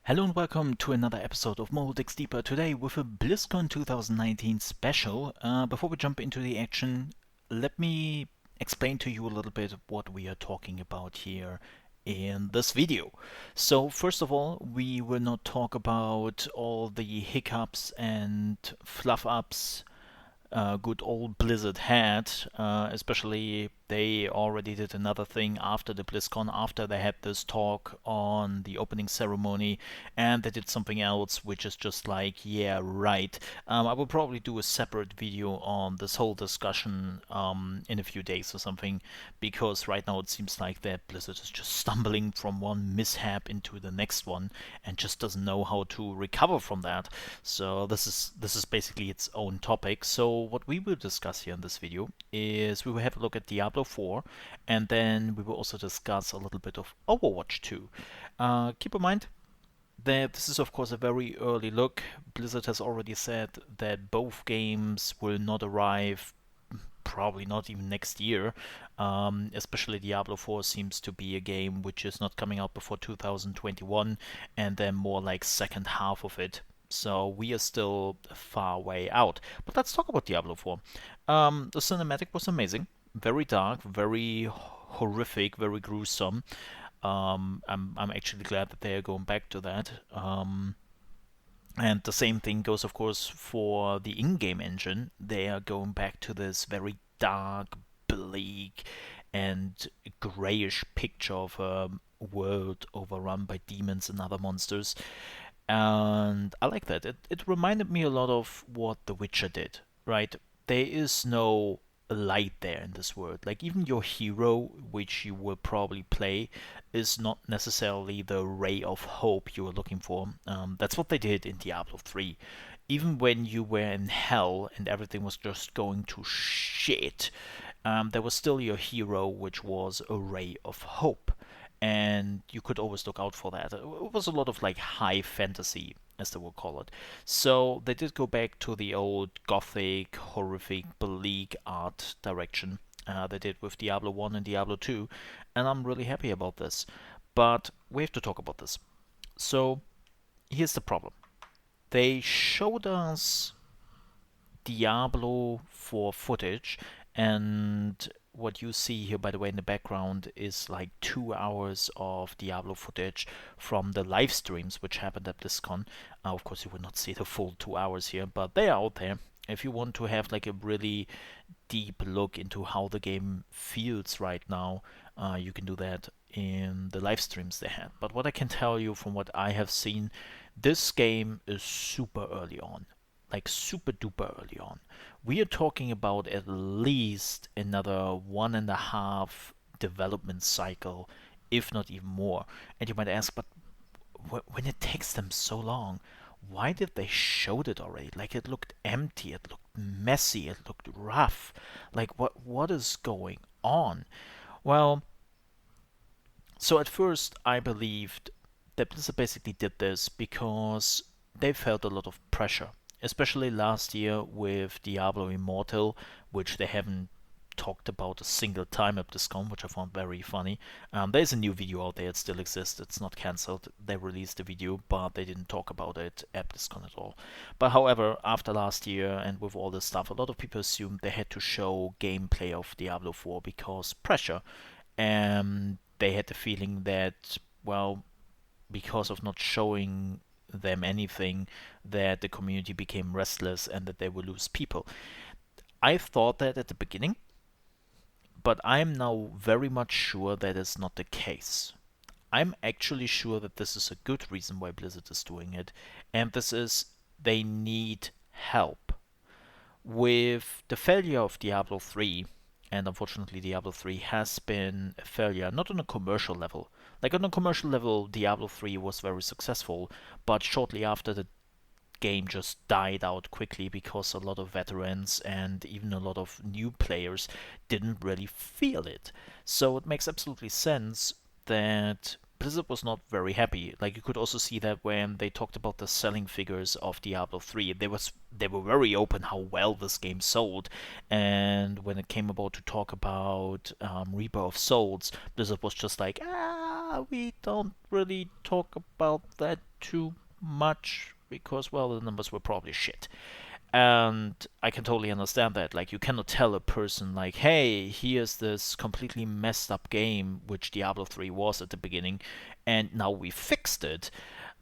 Hello and welcome to another episode of Mole Digs Deeper, today with a BlizzCon 2019 special. Before we jump into the action, let me explain to you a little bit what we are talking about here in this video. So first of all, we will not talk about all the hiccups and fluff ups good old Blizzard had, especially they already did another thing after the BlizzCon, after they had this talk on the opening ceremony, and they did something else which is just like, yeah, right. I will probably do a separate video on this whole discussion in a few days or something, because right now it seems like that Blizzard is just stumbling from one mishap into the next one and just doesn't know how to recover from that. So this is basically its own topic. So what we will discuss here in this video is we will have a look at Diablo 4, and then we will also discuss a little bit of Overwatch 2. Keep in mind that this is of course a very early look. Blizzard has already said that both games will not arrive probably not even next year. Especially Diablo 4 seems to be a game which is not coming out before 2021, and then more like second half of it. So we are still a far way out. But let's talk about Diablo 4. The cinematic was amazing, very dark, very horrific, very gruesome. I'm actually glad that they are going back to that. And the same thing goes, of course, for the in-game engine. They are going back to this very dark, bleak, and grayish picture of a world overrun by demons and other monsters. And I like that. It reminded me a lot of what The Witcher did, right? There is no light there in this world. Like, even your hero, which you will probably play, is not necessarily the ray of hope you were looking for. That's what they did in Diablo 3. Even when you were in hell and everything was just going to shit, there was still your hero, which was a ray of hope, and you could always look out for that. It was a lot of like high fantasy, as they will call it. So they did go back to the old gothic, horrific, bleak art direction they did with Diablo 1 and Diablo 2, and I'm really happy about this. But we have to talk about this. So here's the problem. They showed us Diablo 4 footage, and what you see here, by the way, in the background is like 2 hours of Diablo footage from the live streams which happened at BlizzCon. Of course, you will not see the full 2 hours here, but they are out there. If you want to have like a really deep look into how the game feels right now, you can do that in the live streams they had. But what I can tell you from what I have seen, this game is super early on, like super duper early on. We are talking about at least another 1.5 development cycle, if not even more. And you might ask, but when it takes them so long, why did they show it already? Like, it looked empty, it looked messy, it looked rough. Like, what is going on? Well, so at first I believed that Blizzard basically did this because they felt a lot of pressure, especially last year with Diablo Immortal, which they haven't talked about a single time at BlizzCon, which I found very funny. There's a new video out there, it still exists, it's not cancelled. They released the video, but they didn't talk about it at BlizzCon at all. But however, after last year and with all this stuff, a lot of people assumed they had to show gameplay of Diablo 4 because pressure. And they had the feeling that, well, because of not showing them anything, that the community became restless and that they will lose people. I thought that at the beginning, but I'm now very much sure that is not the case. I'm actually sure that this is a good reason why Blizzard is doing it, and this is they need help. With the failure of Diablo 3, and unfortunately Diablo 3 has been a failure, not on a commercial level. Like, on a commercial level, Diablo 3 was very successful, but shortly after, the game just died out quickly because a lot of veterans and even a lot of new players didn't really feel it. So it makes absolutely sense that Blizzard was not very happy. Like, you could also see that when they talked about the selling figures of Diablo 3, they were very open how well this game sold. And when it came about to talk about Reaper of Souls, Blizzard was just like, we don't really talk about that too much because, well, the numbers were probably shit. And I can totally understand that. Like, you cannot tell a person, like, hey, here's this completely messed up game, which Diablo 3 was at the beginning, and now we fixed it,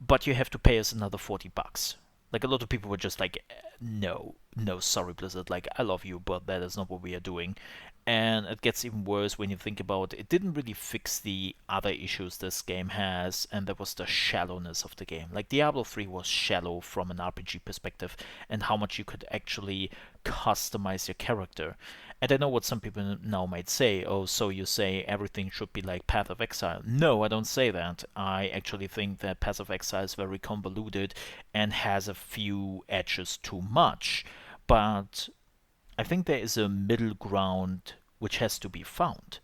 but you have to pay us another $40. Like, a lot of people were just like, no, no, sorry, Blizzard, like, I love you, but that is not what we are doing. And it gets even worse when you think about it didn't really fix the other issues this game has, and that was the shallowness of the game. Like, Diablo 3 was shallow from an RPG perspective, and how much you could actually customize your character. And I know what some people now might say, oh, so you say everything should be like Path of Exile. No, I don't say that. I actually think that Path of Exile is very convoluted and has a few edges too much. But I think there is a middle ground which has to be found.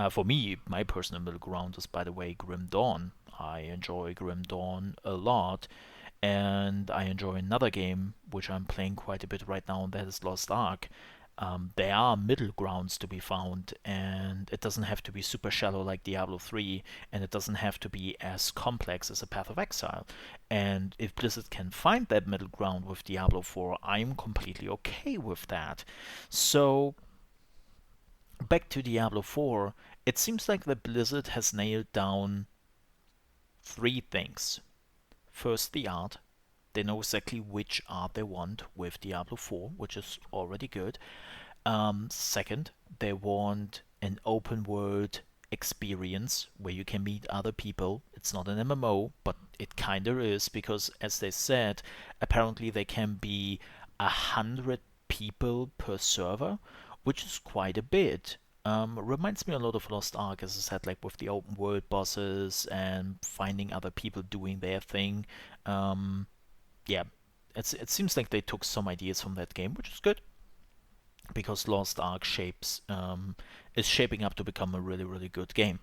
For me, my personal middle ground is, by the way, Grim Dawn. I enjoy Grim Dawn a lot, and I enjoy another game which I'm playing quite a bit right now, and that is Lost Ark. There are middle grounds to be found, and it doesn't have to be super shallow like Diablo 3, and it doesn't have to be as complex as a Path of Exile. And if Blizzard can find that middle ground with Diablo 4, I'm completely okay with that. So, back to Diablo 4, it seems like that Blizzard has nailed down three things. First, the art. They know exactly which art they want with Diablo 4, which is already good. Second, they want an open world experience where you can meet other people. It's not an MMO, but it kinda is because, as they said, apparently there can be 100 people per server, which is quite a bit. Reminds me a lot of Lost Ark, as I said, like with the open world bosses and finding other people doing their thing. Um, yeah, it seems like they took some ideas from that game, which is good because Lost Ark is shaping up to become a really, really good game.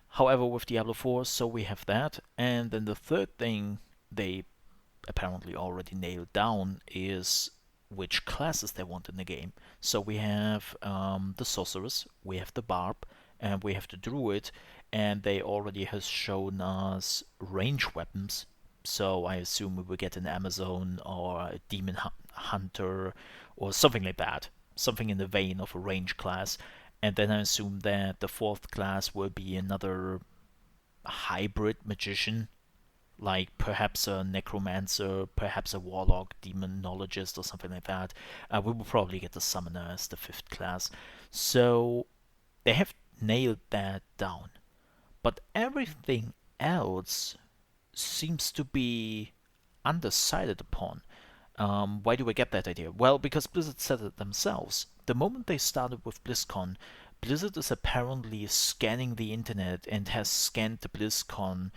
However, with Diablo 4, so we have that, and then the third thing they apparently already nailed down is which classes they want in the game. So we have the sorceress, we have the barb, and we have the druid, and they already has shown us range weapons. So I assume we will get an Amazon or a demon hunter or something like that, something in the vein of a range class. And then I assume that the fourth class will be another hybrid magician, like perhaps a necromancer, perhaps a warlock, demonologist, or something like that. We will probably get the summoner as the fifth class. So they have nailed that down. But everything else seems to be undecided upon. Why do I get that idea? Well, because Blizzard said it themselves. The moment they started with BlizzCon, Blizzard is apparently scanning the internet and has scanned the BlizzCon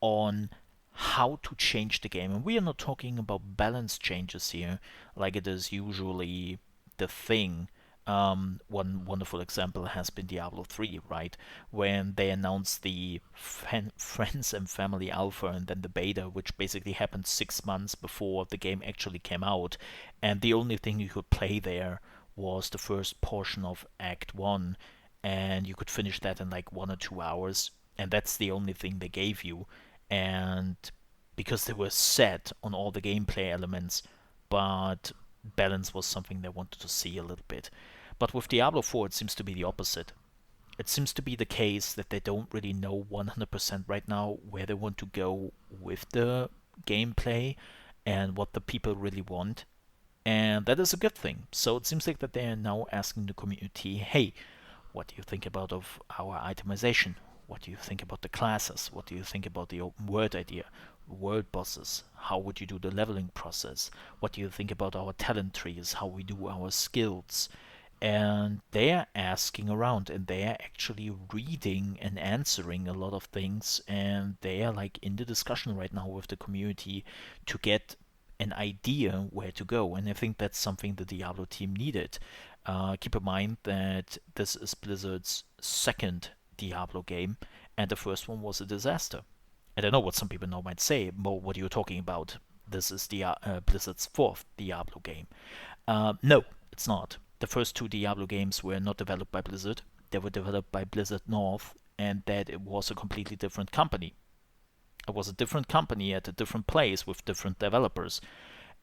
on how to change the game. And we are not talking about balance changes here, like it is usually the thing. One wonderful example has been Diablo 3, right? When they announced the Friends and Family Alpha and then the beta, which basically happened 6 months before the game actually came out. And the only thing you could play there was the first portion of Act 1, and you could finish that in like 1 or 2 hours. And that's the only thing they gave you. And because they were set on all the gameplay elements, but balance was something they wanted to see a little bit. But with Diablo 4, it seems to be the opposite. It seems to be the case that they don't really know 100% right now where they want to go with the gameplay and what the people really want. And that is a good thing. So it seems like that they are now asking the community, hey, what do you think about of our itemization? What do you think about the classes? What do you think about the open world idea? World bosses? How would you do the leveling process? What do you think about our talent trees? How we do our skills? And they are asking around and they are actually reading and answering a lot of things, and they are like in the discussion right now with the community to get an idea where to go. And I think that's something the Diablo team needed. Keep in mind that this is Blizzard's second Diablo game, and the first one was a disaster. And I know what some people now might say, Mo, what are you talking about? This is Blizzard's fourth Diablo game. No, it's not. The first two Diablo games were not developed by Blizzard. They were developed by Blizzard North and that it was a completely different company. It was a different company at a different place with different developers.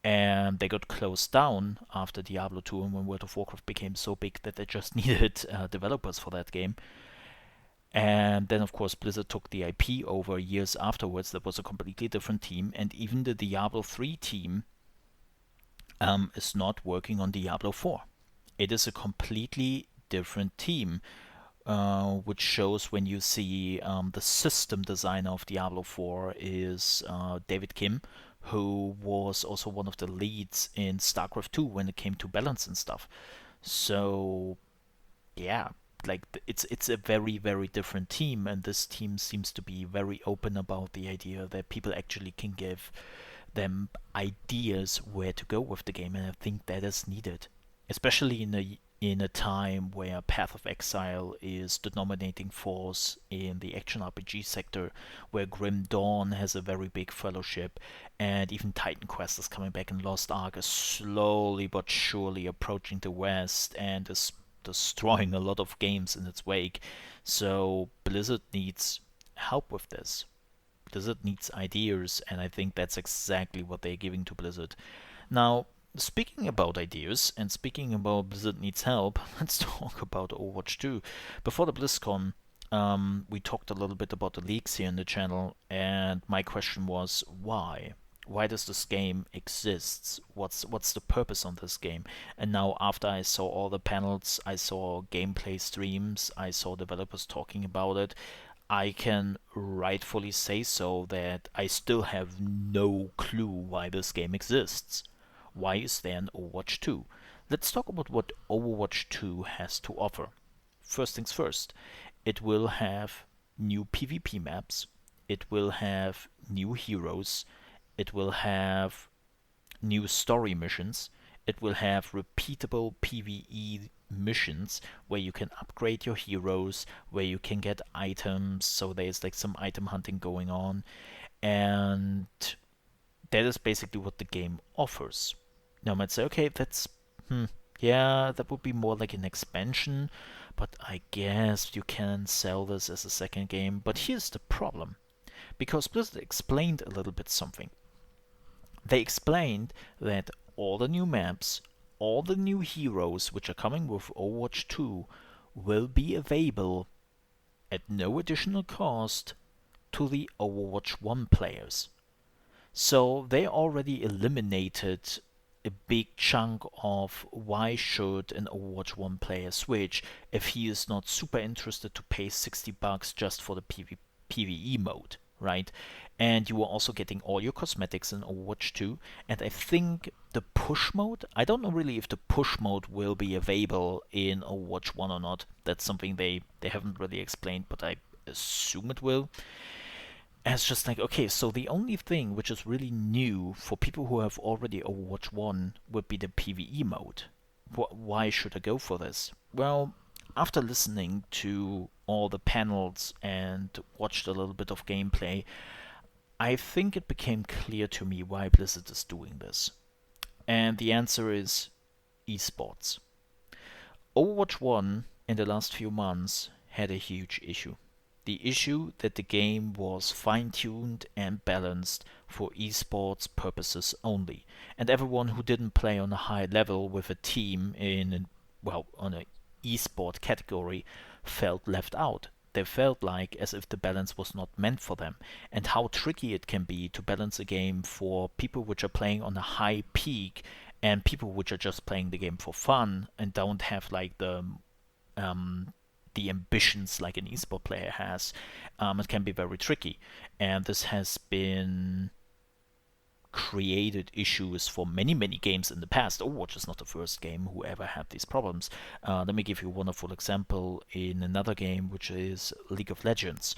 And they got closed down after Diablo 2 and when World of Warcraft became so big that they just needed developers for that game. And then, of course, Blizzard took the IP over years afterwards. That was a completely different team. And even the Diablo 3 team is not working on Diablo 4. It is a completely different team, which shows when you see the system designer of Diablo 4 is David Kim, who was also one of the leads in StarCraft 2 when it came to balance and stuff. So yeah, like it's a very very different team, and this team seems to be very open about the idea that people actually can give them ideas where to go with the game, and I think that is needed, especially in a time where Path of Exile is the dominating force in the action RPG sector, where Grim Dawn has a very big fellowship, and even Titan Quest is coming back, and Lost Ark is slowly but surely approaching the West and is destroying a lot of games in its wake. So Blizzard needs help with this. Blizzard needs ideas, and I think that's exactly what they're giving to Blizzard. Now, speaking about ideas and speaking about Blizzard needs help, let's talk about Overwatch 2. Before the BlizzCon, we talked a little bit about the leaks here in the channel, and my question was why? Why does this game exist? What's the purpose on this game? And now after I saw all the panels, I saw gameplay streams, I saw developers talking about it, I can rightfully say so that I still have no clue why this game exists. Why is there an Overwatch 2? Let's talk about what Overwatch 2 has to offer. First things first, it will have new PvP maps, it will have new heroes, it will have new story missions, it will have repeatable PvE missions where you can upgrade your heroes, where you can get items, so there's like some item hunting going on, and that is basically what the game offers. Now I might say, okay, yeah, that would be more like an expansion, but I guess you can sell this as a second game. But here's the problem, because Blizzard explained a little bit something. They explained that all the new maps, all the new heroes which are coming with Overwatch 2 will be available at no additional cost to the Overwatch 1 players. So they already eliminated a big chunk of why should an Overwatch 1 player switch if he is not super interested to pay $60 just for the PvE mode, right? And you are also getting all your cosmetics in Overwatch 2. And I think the push mode, I don't know really if the push mode will be available in Overwatch 1 or not. That's something they haven't really explained, but I assume it will. And it's just like, okay, so the only thing which is really new for people who have already Overwatch 1 would be the PvE mode. Why should I go for this? Well, after listening to all the panels and watched a little bit of gameplay, I think it became clear to me why Blizzard is doing this. And the answer is esports. Overwatch 1 in the last few months had a huge issue. The issue that the game was fine-tuned and balanced for esports purposes only, and everyone who didn't play on a high level with a team on an esport category felt left out. They felt like as if the balance was not meant for them, and how tricky it can be to balance a game for people which are playing on a high peak and people which are just playing the game for fun and don't have like the ambitions like an esport player has. It can be very tricky, and this has been created issues for many many games in the past. Overwatch is not the first game who ever had these problems. Let me give you a wonderful example in another game, which is League of Legends.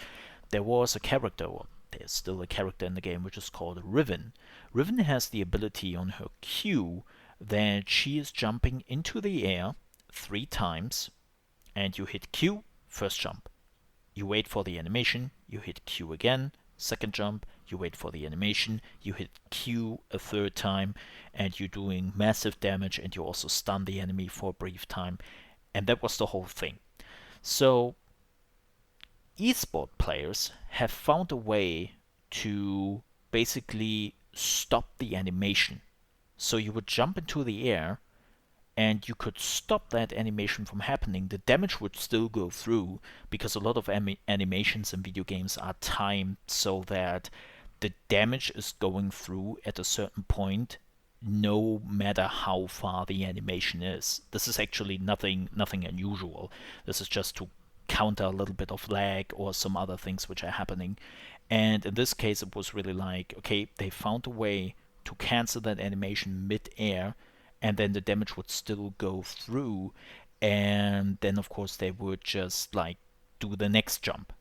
There was a character, or there's still a character in the game, which is called Riven. Riven has the ability on her Q that she is jumping into the air 3 times, and you hit Q, first jump. You wait for the animation, you hit Q again, second jump, you wait for the animation, you hit Q a third time, and you're doing massive damage, and you also stun the enemy for a brief time. And that was the whole thing. So esport players have found a way to basically stop the animation. So you would jump into the air and you could stop that animation from happening. The damage would still go through because a lot of animations in video games are timed so that the damage is going through at a certain point no matter how far the animation is. This is actually nothing unusual. This is just to counter a little bit of lag or some other things which are happening. And in this case, it was really like, okay, they found a way to cancel that animation mid-air, and then the damage would still go through. And then, of course, they would just like do the next jump,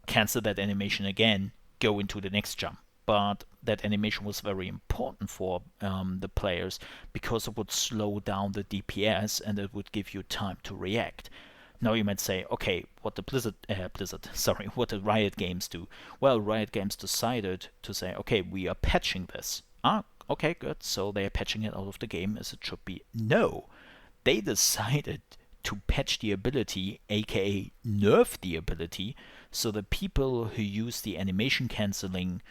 cancel that animation again, go into the next jump. But that animation was very important for the players because it would slow down the DPS and it would give you time to react. Now you might say, okay, what the what the Riot Games do? Well, Riot Games decided to say, okay, we are patching this. Ah, okay, good. So they are patching it out of the game as it should be. No, they decided to patch the ability, aka nerf the ability, so the people who use the animation cancelling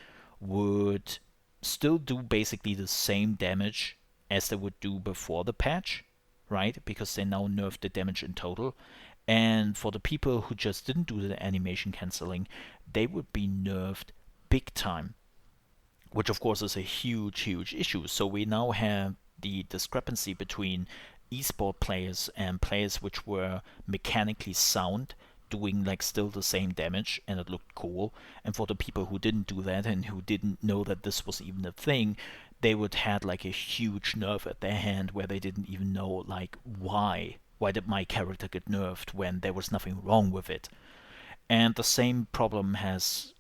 would still do basically the same damage as they would do before the patch, right? Because they now nerfed the damage in total. And for the people who just didn't do the animation cancelling, they would be nerfed big time, which of course is a huge issue. So we now have the discrepancy between esport players and players which were mechanically sound, doing like still the same damage and it looked cool, and for the people who didn't do that and who didn't know that this was even a thing, they would had like a huge nerf at their hand where they didn't even know like why did my character get nerfed when there was nothing wrong with it. And the same problem has,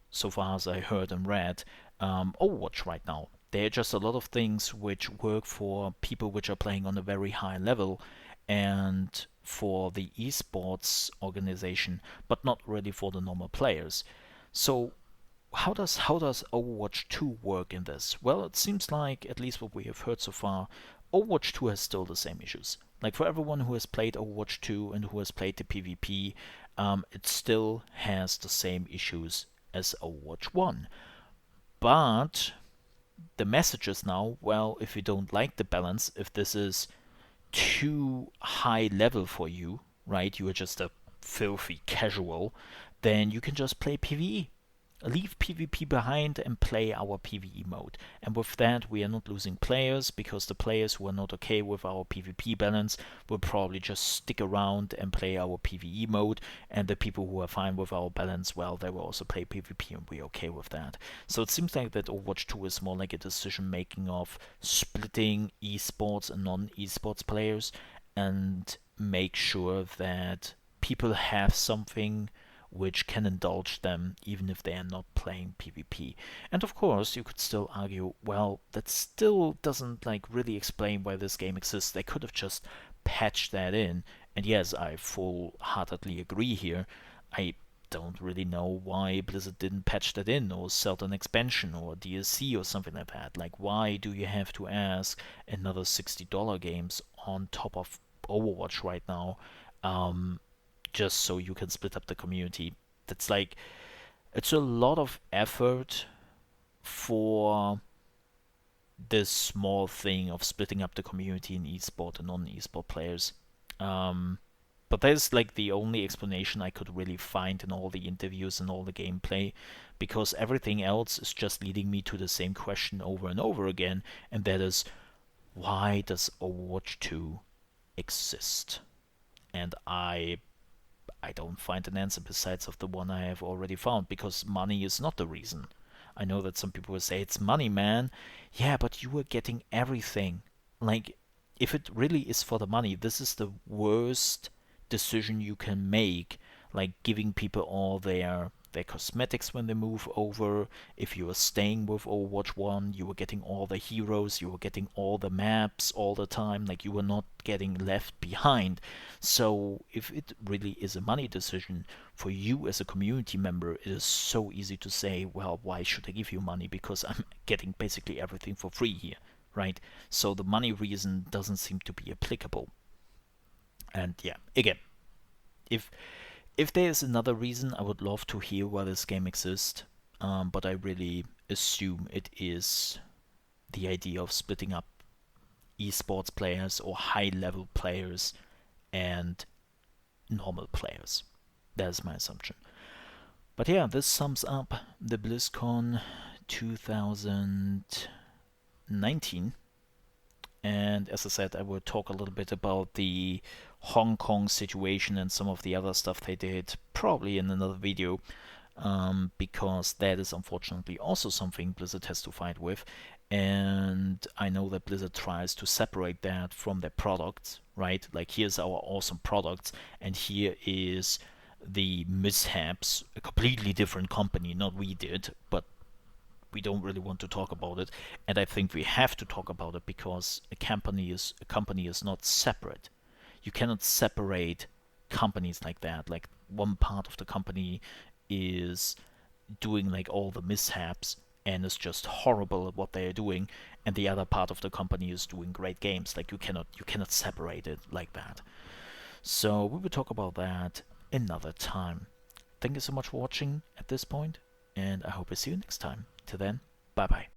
so far as I heard and read, Overwatch right now. There are just a lot of things which work for people which are playing on a very high level and for the esports organization, but not really for the normal players. So how does Overwatch 2 work in this? Well, it seems like, at least what we have heard so far, Overwatch 2 has still the same issues. Like for everyone who has played Overwatch 2 and who has played the PvP, it still has the same issues as Overwatch 1. But the message is now, well, if you don't like the balance, if this is too high level for you, right? You are just a filthy casual, then you can just play PvE. Leave PvP behind and play our PvE mode. And with that, we are not losing players because the players who are not okay with our PvP balance will probably just stick around and play our PvE mode. And the people who are fine with our balance, well, they will also play PvP and we're okay with that. So it seems like that Overwatch 2 is more like a decision making of splitting esports and non-esports players and make sure that people have something which can indulge them even if they are not playing PvP. And of course, you could still argue, well, that still doesn't like really explain why this game exists. They could have just patched that in. And yes, I full-heartedly agree here. I don't really know why Blizzard didn't patch that in or sell an expansion or DLC or something like that. Like, why do you have to ask another $60 games on top of Overwatch right now? Just so you can split up the community. That's like, it's a lot of effort for this small thing of splitting up the community in esport and non-esport players. But that's like the only explanation I could really find in all the interviews and all the gameplay, because everything else is just leading me to the same question over and over again, and that is, why does Overwatch 2 exist? And I don't find an answer besides of the one I have already found, because money is not the reason. I know that some people will say it's money, man. Yeah, but you are getting everything. Like, if it really is for the money, this is the worst decision you can make. Like giving people all their cosmetics when they move over. If you are staying with Overwatch 1, you were getting all the heroes, you were getting all the maps all the time, like you were not getting left behind. So if it really is a money decision for you as a community member, it is so easy to say, well, why should I give you money? Because I'm getting basically everything for free here, right? So the money reason doesn't seem to be applicable. And yeah, again, if If there is another reason, I would love to hear why this game exists, but I really assume it is the idea of splitting up esports players or high-level players and normal players. That's my assumption. But yeah, this sums up the BlizzCon 2019. And as I said, I will talk a little bit about the Hong Kong situation and some of the other stuff they did, probably in another video, because that is unfortunately also something Blizzard has to fight with. And I know that Blizzard tries to separate that from their products, right? Like, here's our awesome products, and here is the mishaps, a completely different company, not we did, but we don't really want to talk about it. And I think we have to talk about it because a company is not separate. You cannot separate companies like that. Like, one part of the company is doing like all the mishaps and is just horrible at what they are doing, and the other part of the company is doing great games. Like, you cannot separate it like that. So we will talk about that another time. Thank you so much for watching at this point, and I hope I see you next time. Till then, bye bye.